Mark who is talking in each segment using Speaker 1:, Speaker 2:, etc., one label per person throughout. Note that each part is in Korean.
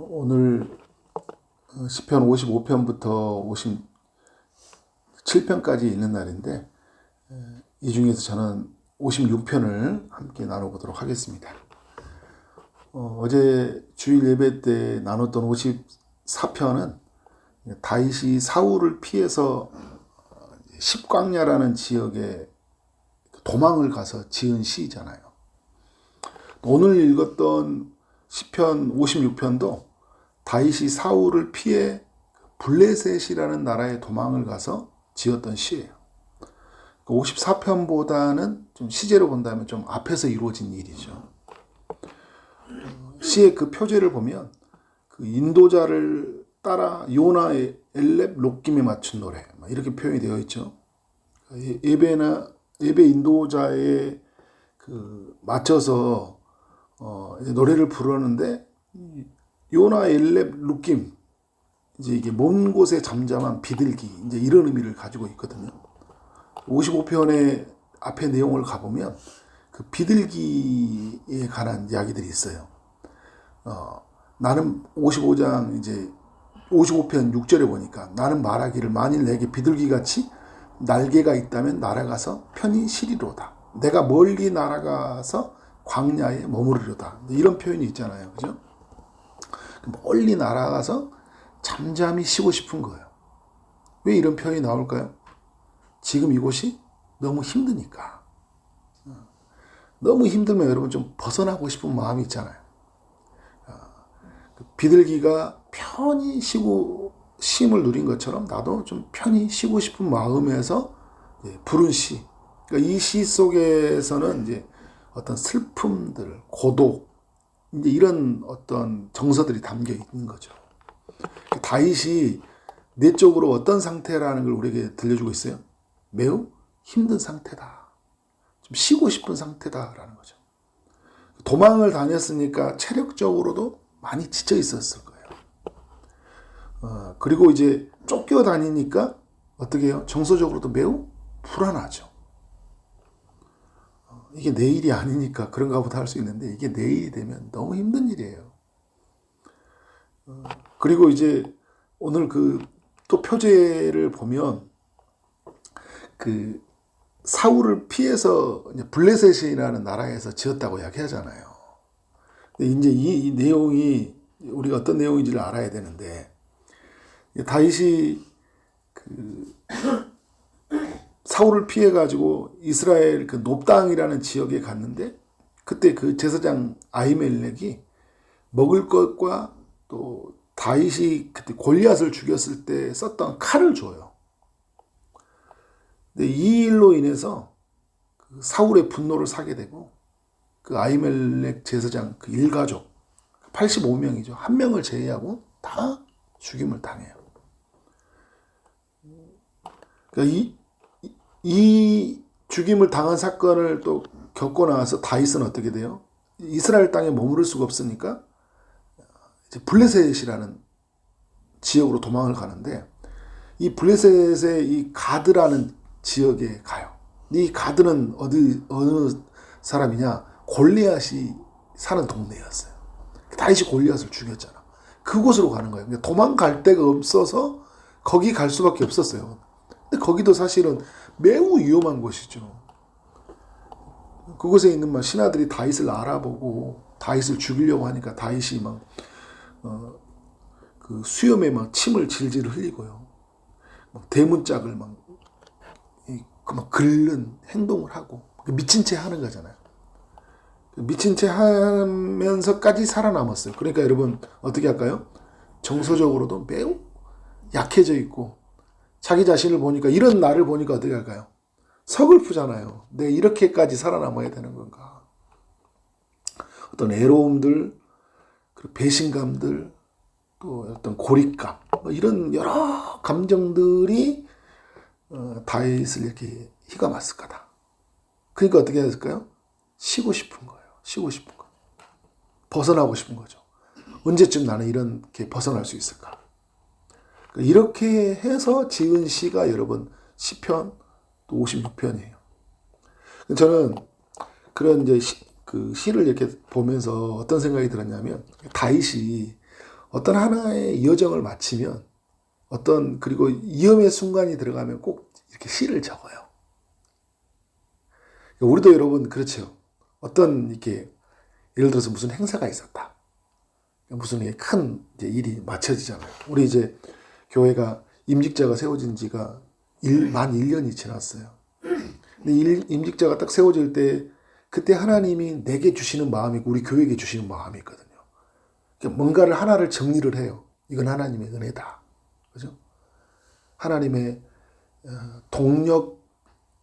Speaker 1: 오늘 시편 55편부터 57편까지 있는 날인데, 이 중에서 저는 56편을 함께 나눠보도록 하겠습니다. 어제 주일 예배 때 나눴던 54편은 다윗이 사울을 피해서 십광야라는 지역에 도망을 가서 지은 시잖아요. 오늘 읽었던 시편 56편도 다윗이 사울을 피해 블레셋이라는 나라에 도망을 가서 지었던 시예요. 54편보다는 좀 시제로 본다면 좀 앞에서 이루어진 일이죠. 시의 그 표제를 보면 그 인도자를 따라 요나의 엘렙 록김에 맞춘 노래 이렇게 표현이 되어 있죠. 예배 인도자에 그 맞춰서 노래를 부르는데 요나 엘렙 룩김, 이제 이게 먼 곳에 잠잠한 비둘기, 이제 이런 의미를 가지고 있거든요. 55편의 앞에 내용을 가보면 그 비둘기에 관한 이야기들이 있어요. 나는 55장 이제 55편 6절에 보니까 나는 말하기를 만일 내게 비둘기같이 날개가 있다면 날아가서 편히 쉬리로다. 내가 멀리 날아가서 광야에 머무르려다. 이런 표현이 있잖아요. 그죠? 멀리 날아가서 잠잠히 쉬고 싶은 거예요. 왜 이런 표현이 나올까요? 지금 이곳이 너무 힘드니까. 너무 힘들면 여러분 좀 벗어나고 싶은 마음이 있잖아요. 비둘기가 편히 쉼을 누린 것처럼 나도 좀 편히 쉬고 싶은 마음에서 부른 시. 그러니까 이 시 속에서는 이제 어떤 슬픔들, 고독, 이제 이런 어떤 정서들이 담겨 있는 거죠. 다윗이 내적으로 어떤 상태라는 걸 우리에게 들려주고 있어요. 매우 힘든 상태다. 좀 쉬고 싶은 상태다라는 거죠. 도망을 다녔으니까 체력적으로도 많이 지쳐 있었을 거예요. 그리고 이제 쫓겨다니니까 어떻게 해요? 정서적으로도 매우 불안하죠. 이게 내 일이 아니니까 그런가 보다 할 수 있는데 이게 내 일이 되면 너무 힘든 일이에요. 그리고 이제 오늘 그 또 표제를 보면 그 사울을 피해서 블레셋이라는 나라에서 지었다고 이야기하잖아요. 근데 이제 이 내용이 우리가 어떤 내용인지를 알아야 되는데 다윗이 그 사울을 피해 가지고 이스라엘 그 놉당이라는 지역에 갔는데 그때 그 제사장 아히멜렉이 먹을 것과 또 다윗이 그때 골리앗을 죽였을 때 썼던 칼을 줘요. 근데 이 일로 인해서 그 사울의 분노를 사게 되고 그 아히멜렉 제사장 그 일가족 85명이죠. 한 명을 제외하고 다 죽임을 당해요. 그러니까 이 죽임을 당한 사건을 또 겪고 나서 다윗은 어떻게 돼요? 이스라엘 땅에 머무를 수가 없으니까 이제 블레셋이라는 지역으로 도망을 가는데 이 블레셋의 이 가드라는 지역에 가요. 이 가드는 어느 사람이냐? 골리앗이 사는 동네였어요. 다윗이 골리앗을 죽였잖아. 그곳으로 가는 거예요. 그러니까 도망갈 데가 없어서 거기 갈 수밖에 없었어요. 근데 거기도 사실은 매우 위험한 곳이죠. 그곳에 있는 신하들이 다윗을 알아보고 다윗을 죽이려고 하니까 다윗이 그 수염에 침을 질질 흘리고요. 대문짝을 긁는 행동을 하고 미친 채 하는 거잖아요. 미친 채 하면서까지 살아남았어요. 그러니까 여러분 어떻게 할까요? 정서적으로도 매우 약해져 있고 자기 자신을 보니까 이런 나를 보니까 어떻게 할까요? 서글프잖아요. 내가 이렇게까지 살아남아야 되는 건가? 어떤 애로움들, 배신감들, 또 어떤 고립감, 이런 여러 감정들이 다윗을 이렇게 휘감았을 거다. 그러니까 어떻게 했을까요? 쉬고 싶은 거예요. 쉬고 싶은 거. 벗어나고 싶은 거죠. 언제쯤 나는 이렇게 벗어날 수 있을까? 이렇게 해서 지은 시가 여러분 시편 또 56편이에요. 저는 그런 이제 그 시를 이렇게 보면서 어떤 생각이 들었냐면 다윗이 어떤 하나의 여정을 마치면 그리고 위험의 순간이 들어가면 꼭 이렇게 시를 적어요. 우리도 여러분 그렇죠. 이렇게 예를 들어서 무슨 행사가 있었다. 무슨 큰 일이 마쳐지잖아요. 우리 이제 교회가 임직자가 세워진 지가 만 1년이 지났어요. 근데 임직자가 딱 세워질 때 그때 하나님이 내게 주시는 마음이고 우리 교회에게 주시는 마음이 있거든요. 뭔가를 하나를 정리를 해요. 이건 하나님의 은혜다. 그죠? 하나님의 동력을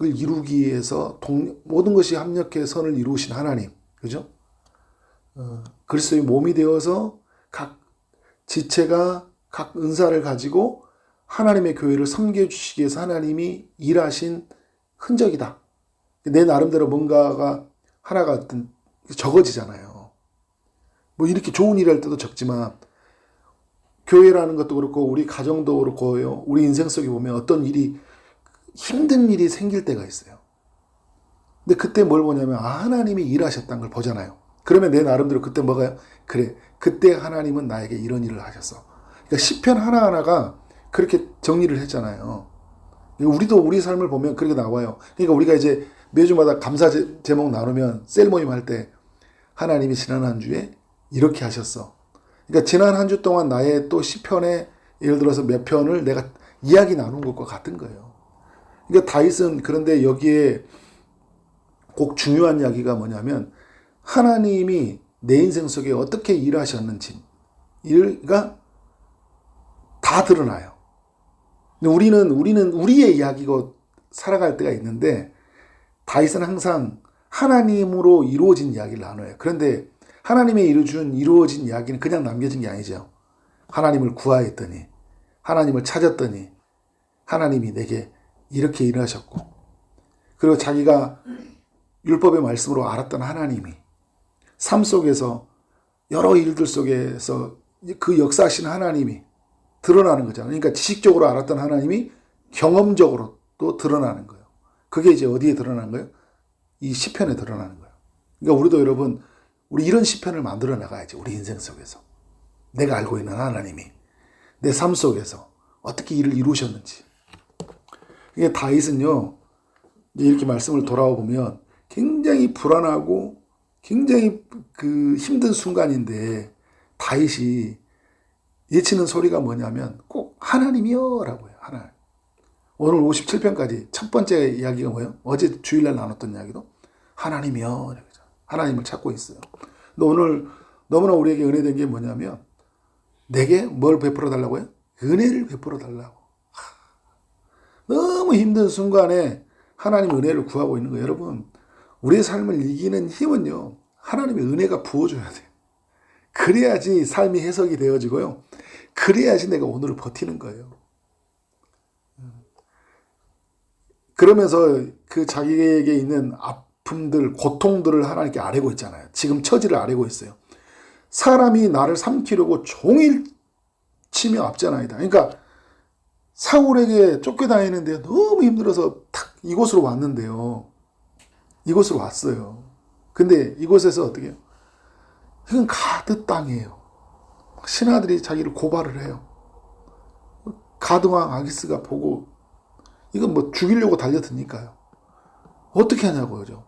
Speaker 1: 이루기 위해서 모든 것이 합력해 선을 이루신 하나님. 그죠? 그리스도의 몸이 되어서 각 지체가 각 은사를 가지고 하나님의 교회를 섬겨주시기 위해서 하나님이 일하신 흔적이다. 내 나름대로 뭔가가 하나가 어떤 적어지잖아요. 뭐 이렇게 좋은 일 할 때도 적지만 교회라는 것도 그렇고 우리 가정도 그렇고요. 우리 인생 속에 보면 어떤 힘든 일이 생길 때가 있어요. 근데 그때 뭘 보냐면 하나님이 일하셨다는 걸 보잖아요. 그러면 내 나름대로 그때 뭐가요? 그래, 그때 하나님은 나에게 이런 일을 하셨어. 그러니까 시편 하나하나가 그렇게 정리를 했잖아요. 우리도 우리 삶을 보면 그렇게 나와요. 그러니까 우리가 이제 매주마다 감사 제목 나누면 셀 모임 할 때 하나님이 지난 한 주에 이렇게 하셨어. 그러니까 지난 한 주 동안 나의 또 시편에 예를 들어서 몇 편을 내가 이야기 나눈 것과 같은 거예요. 그러니까 다윗은 그런데 여기에 꼭 중요한 이야기가 뭐냐면 하나님이 내 인생 속에 어떻게 일하셨는지 가 다 드러나요. 근데 우리는 우리의 이야기고 살아갈 때가 있는데 다윗은 항상 하나님으로 이루어진 이야기를 나눠요. 그런데 하나님의 이루어진 이야기는 그냥 남겨진 게 아니죠. 하나님을 구하였더니, 하나님을 찾았더니, 하나님이 내게 이렇게 일하셨고, 그리고 자기가 율법의 말씀으로 알았던 하나님이 삶 속에서 여러 일들 속에서 그 역사하신 하나님이 드러나는 거잖아요. 그러니까 지식적으로 알았던 하나님이 경험적으로 또 드러나는 거예요. 그게 이제 어디에 드러나는 거예요? 이 시편에 드러나는 거예요. 그러니까 우리도 여러분, 우리 이런 시편을 만들어 나가야지. 우리 인생 속에서. 내가 알고 있는 하나님이 내 삶 속에서 어떻게 일을 이루셨는지. 이게 다윗은요, 이렇게 말씀을 돌아와 보면 굉장히 불안하고 굉장히 그 힘든 순간인데 다윗이 예치는 소리가 뭐냐면 꼭 하나님이요 라고 해요. 하나님. 오늘 57편까지 첫 번째 이야기가 뭐예요? 어제 주일날 나눴던 이야기도 하나님이요. 하나님을 찾고 있어요. 근데 오늘 너무나 우리에게 은혜된 게 뭐냐면 내게 뭘 베풀어 달라고요? 은혜를 베풀어 달라고. 너무 힘든 순간에 하나님 은혜를 구하고 있는 거예요. 여러분, 우리의 삶을 이기는 힘은요, 하나님의 은혜가 부어줘야 돼요. 그래야지 삶이 해석이 되어지고요. 그래야지 내가 오늘을 버티는 거예요. 그러면서 그 자기에게 있는 아픔들, 고통들을 하나님께 아뢰고 있잖아요. 지금 처지를 아뢰고 있어요. 사람이 나를 삼키려고 종일 치며 앞잖아이다. 그러니까 사울에게 쫓겨다니는데 너무 힘들어서 탁 이곳으로 왔는데요. 이곳으로 왔어요. 근데 이곳에서 어떻게 해요? 이건 가드 땅이에요. 신하들이 자기를 고발을 해요. 가드왕 아기스가 보고 이건 뭐 죽이려고 달려드니까요. 어떻게 하냐고요.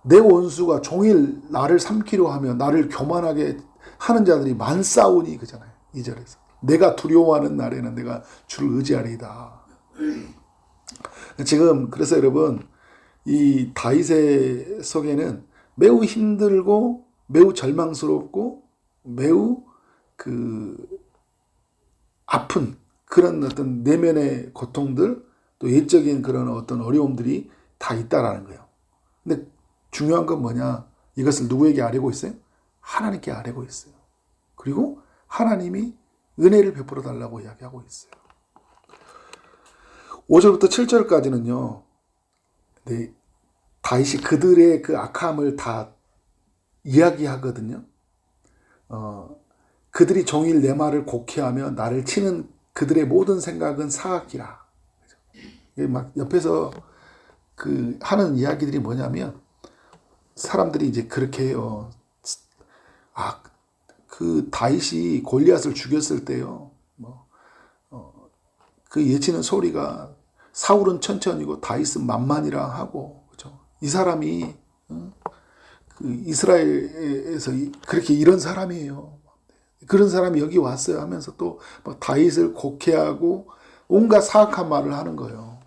Speaker 1: 내 원수가 종일 나를 삼키려 하며 나를 교만하게 하는 자들이 많사오니 그잖아요. 2절에서. 내가 두려워하는 날에는 내가 주를 의지하리이다. 지금 그래서 여러분 이 다윗의 속에는 매우 힘들고 매우 절망스럽고 매우 아픈 그런 어떤 내면의 고통들 또 외적인 그런 어떤 어려움들이 다 있다라는 거예요. 근데 중요한 건 뭐냐? 이것을 누구에게 아뢰고 있어요? 하나님께 아뢰고 있어요. 그리고 하나님이 은혜를 베풀어 달라고 이야기하고 있어요. 5절부터 7절까지는요. 네, 다윗이 그들의 그 악함을 다 이야기하거든요. 그들이 종일 내 말을 곡해하며 나를 치는 그들의 모든 생각은 사악이라. 막 옆에서 하는 이야기들이 뭐냐면 사람들이 이제 그렇게 해요. 그 다윗이 골리앗을 죽였을 때요. 그 예치는 소리가 사울은 천천히고 다윗은 만만이라 하고, 그죠? 이 사람이 그 이스라엘에서 그렇게 이런 사람이에요. 그런 사람이 여기 왔어요 하면서 또 다윗을 곡해하고 온갖 사악한 말을 하는 거예요.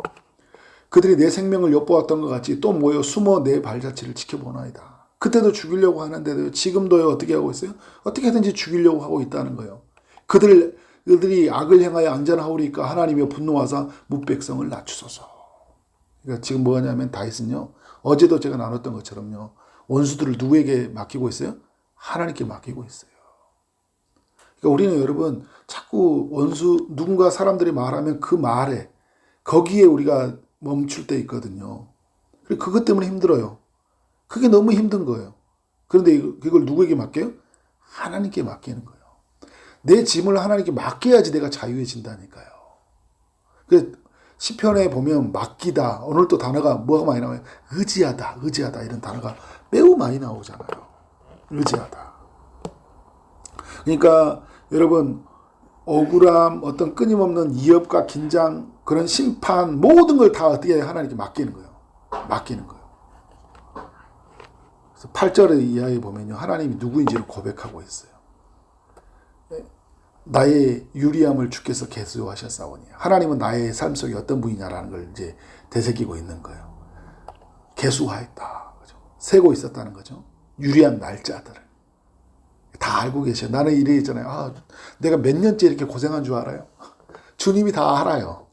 Speaker 1: 그들이 내 생명을 엿보았던 것 같이 또 모여 숨어 내 발자취를 지켜보나이다. 그때도 죽이려고 하는데도 지금도 어떻게 하고 있어요? 어떻게든지 죽이려고 하고 있다는 거예요. 그들이 악을 행하여 안전하오리까 하나님의 분노하사 뭇백성을 낮추소서. 그러니까 지금 뭐하냐면 다윗은요, 어제도 제가 나눴던 것처럼요, 원수들을 누구에게 맡기고 있어요? 하나님께 맡기고 있어요. 그러니까 우리는 여러분 자꾸 원수 누군가 사람들이 말하면 그 말에 거기에 우리가 멈출 때 있거든요. 그것 때문에 힘들어요. 그게 너무 힘든 거예요. 그런데 그걸 누구에게 맡겨요? 하나님께 맡기는 거예요. 내 짐을 하나님께 맡겨야지 내가 자유해진다니까요. 시편에 보면 맡기다, 오늘 또 단어가 뭐가 많이 나와요? 의지하다, 의지하다 이런 단어가 매우 많이 나오잖아요. 의지하다. 그러니까 여러분 억울함, 어떤 끊임없는 위협과 긴장, 그런 심판 모든 걸 다 어떻게 하나님께 맡기는 거예요. 맡기는 거예요. 그래서 8절의 이하에 보면요, 하나님이 누구인지를 고백하고 있어요. 나의 유리함을 주께서 계수하셨사오니, 하나님은 나의 삶 속에 어떤 분이냐라는 걸 이제 되새기고 있는 거예요. 계수하였다, 그죠? 세고 있었다는 거죠. 유리한 날짜들을 다 알고 계셔요. 나는 이래 있잖아요. 내가 몇 년째 이렇게 고생한 줄 알아요? 주님이 다 알아요.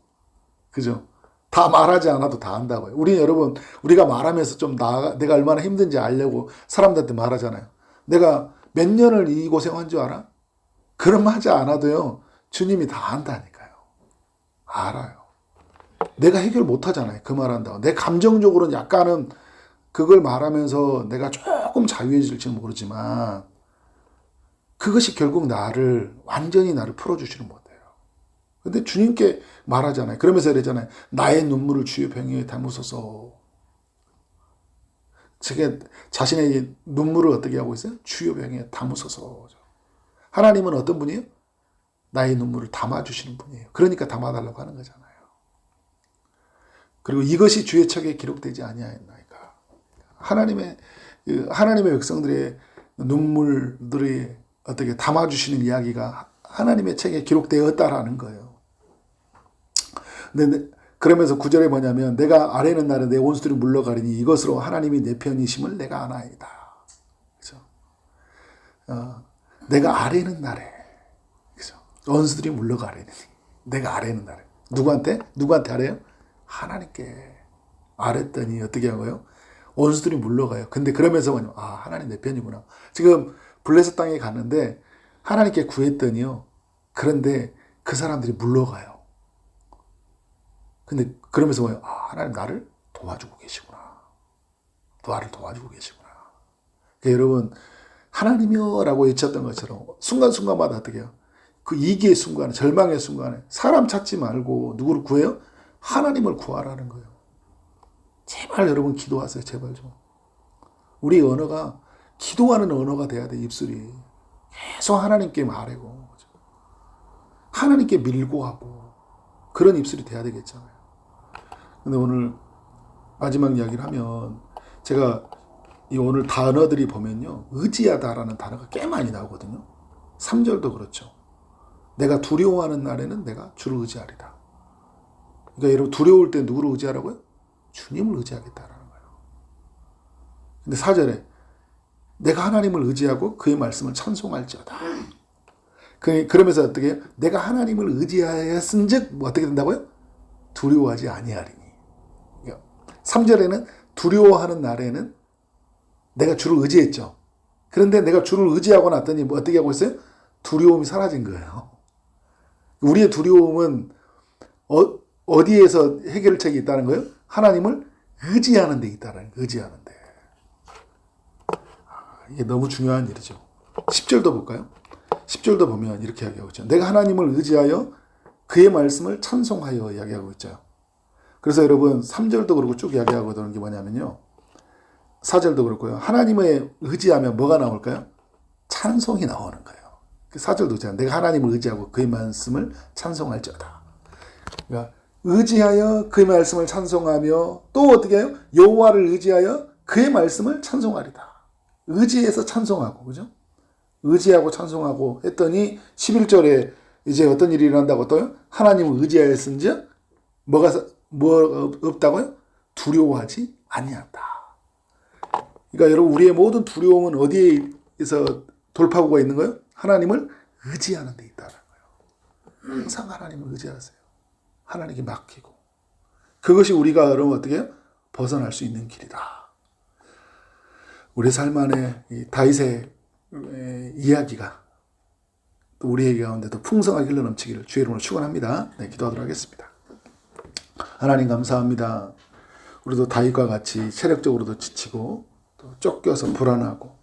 Speaker 1: 그죠? 다 말하지 않아도 다 안다고요. 우리 여러분, 우리가 말하면서 좀 내가 얼마나 힘든지 알려고 사람들한테 말하잖아요. 내가 몇 년을 이 고생한 줄 알아? 그럼 하지 않아도요, 주님이 다 안다니까요. 알아요. 내가 해결 못 하잖아요. 그 말한다고. 내 감정적으로는 약간은 그걸 말하면서 내가 조금 자유해질지 모르지만, 그것이 결국 완전히 나를 풀어주시는 못해요. 근데 주님께 말하잖아요. 그러면서 이러잖아요. 나의 눈물을 주의 병에 담으소서. 제가 자신의 눈물을 어떻게 하고 있어요? 주의 병에 담으소서. 하나님은 어떤 분이에요? 나의 눈물을 담아주시는 분이에요. 그러니까 담아달라고 하는 거잖아요. 그리고 이것이 주의 책에 기록되지 아니하였나이까. 하나님의 백성들의 눈물들이 어떻게 담아주시는 이야기가 하나님의 책에 기록되었다라는 거예요. 근데 그러면서 9절에 뭐냐면, 내가 아뢰는 날에 내 원수들이 물러가리니 이것으로 하나님이 내 편이심을 내가 아나이다. 그죠? 내가 아뢰는 날에, 그죠? 원수들이 물러가리니, 내가 아뢰는 날에. 누구한테 아뢰요? 하나님께 아뢰더니 어떻게 하고요? 원수들이 물러가요. 근데 그러면서 뭐냐면, 하나님 내 편이구나. 지금 블레셋 땅에 갔는데 하나님께 구했더니요, 그런데 그 사람들이 물러가요. 근데 그러면서 뭐예요? 하나님 나를 도와주고 계시구나. 나를 도와주고 계시구나. 그러니까 여러분, 하나님이여 라고 외쳤던 것처럼 순간순간마다 어떻게 해요? 그 위기의 순간에, 절망의 순간에 사람 찾지 말고 누구를 구해요? 하나님을 구하라는 거예요. 제발 여러분 기도하세요. 제발 좀. 우리 언어가 기도하는 언어가 돼야 돼. 입술이 계속 하나님께 말하고 하나님께 밀고 하고 그런 입술이 돼야 되겠잖아요. 근데 오늘 마지막 이야기를 하면, 제가 이 오늘 단어들이 보면요, 의지하다라는 단어가 꽤 많이 나오거든요. 3절도 그렇죠. 내가 두려워하는 날에는 내가 주를 의지하리다. 그러니까 여러분, 두려울 때 누구를 의지하라고요? 주님을 의지하겠다라는 거예요. 근데 4절에 내가 하나님을 의지하고 그의 말씀을 찬송할지어다. 그러면서 어떻게 해요? 내가 하나님을 의지하였은즉 어떻게 된다고요? 두려워하지 아니하리니. 3절에는 두려워하는 날에는 내가 주를 의지했죠. 그런데 내가 주를 의지하고 났더니 어떻게 하고 있어요? 두려움이 사라진 거예요. 우리의 두려움은 어디에서 해결책이 있다는 거예요? 하나님을 의지하는 데 있다는 거예요. 의지하는 데. 이게 너무 중요한 일이죠. 10절도 볼까요? 10절도 보면 이렇게 이야기하고 있죠. 내가 하나님을 의지하여 그의 말씀을 찬송하여 이야기하고 있죠. 그래서 여러분 3절도 그렇고 쭉 이야기하고 있는 게 뭐냐면요, 4절도 그렇고요, 하나님의 의지하면 뭐가 나올까요? 찬송이 나오는 거예요. 4절도 있잖아요. 내가 하나님을 의지하고 그의 말씀을 찬송할지어다. 그러니까 의지하여 그의 말씀을 찬송하며 또 어떻게 해요? 여호와를 의지하여 그의 말씀을 찬송하리다. 의지해서 찬송하고, 그죠? 의지하고 찬송하고 했더니 11절에 이제 어떤 일이 일어난다고 또요? 하나님을 의지하였은즉 뭐 없다고요? 두려워하지 아니한다. 그러니까 여러분 우리의 모든 두려움은 어디에서 돌파구가 있는 거예요? 하나님을 의지하는 데 있다는 거예요. 항상 하나님을 의지하세요. 하나님께 맡기고. 그것이 우리가 여러분 어떻게 해요? 벗어날 수 있는 길이다. 우리 삶 안에 이 다윗의 이야기가 또 우리의 가운데도 풍성하게 흘러넘치기를 주의 이름으로 축원합니다. 네, 기도하도록 하겠습니다. 하나님 감사합니다. 우리도 다윗과 같이 체력적으로도 지치고 또 쫓겨서 불안하고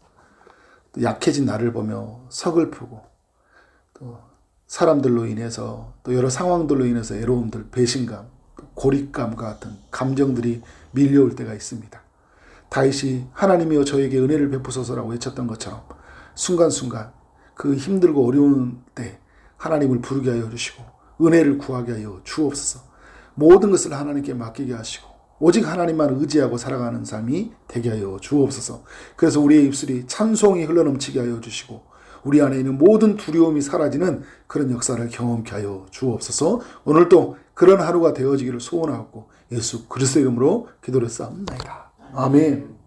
Speaker 1: 또 약해진 나를 보며 서글프고 또 사람들로 인해서 또 여러 상황들로 인해서 애로움들, 배신감, 고립감 같은 감정들이 밀려올 때가 있습니다. 다윗이 하나님이여 저에게 은혜를 베푸소서라고 외쳤던 것처럼 순간순간 그 힘들고 어려운 때 하나님을 부르게 하여 주시고 은혜를 구하게 하여 주옵소서. 모든 것을 하나님께 맡기게 하시고 오직 하나님만 의지하고 살아가는 삶이 되게 하여 주옵소서. 그래서 우리의 입술이 찬송이 흘러넘치게 하여 주시고 우리 안에 있는 모든 두려움이 사라지는 그런 역사를 경험케 하여 주옵소서. 오늘도 그런 하루가 되어지기를 소원하고 예수 그리스도의 이름으로 기도를 쌓옵나이다. 아멘.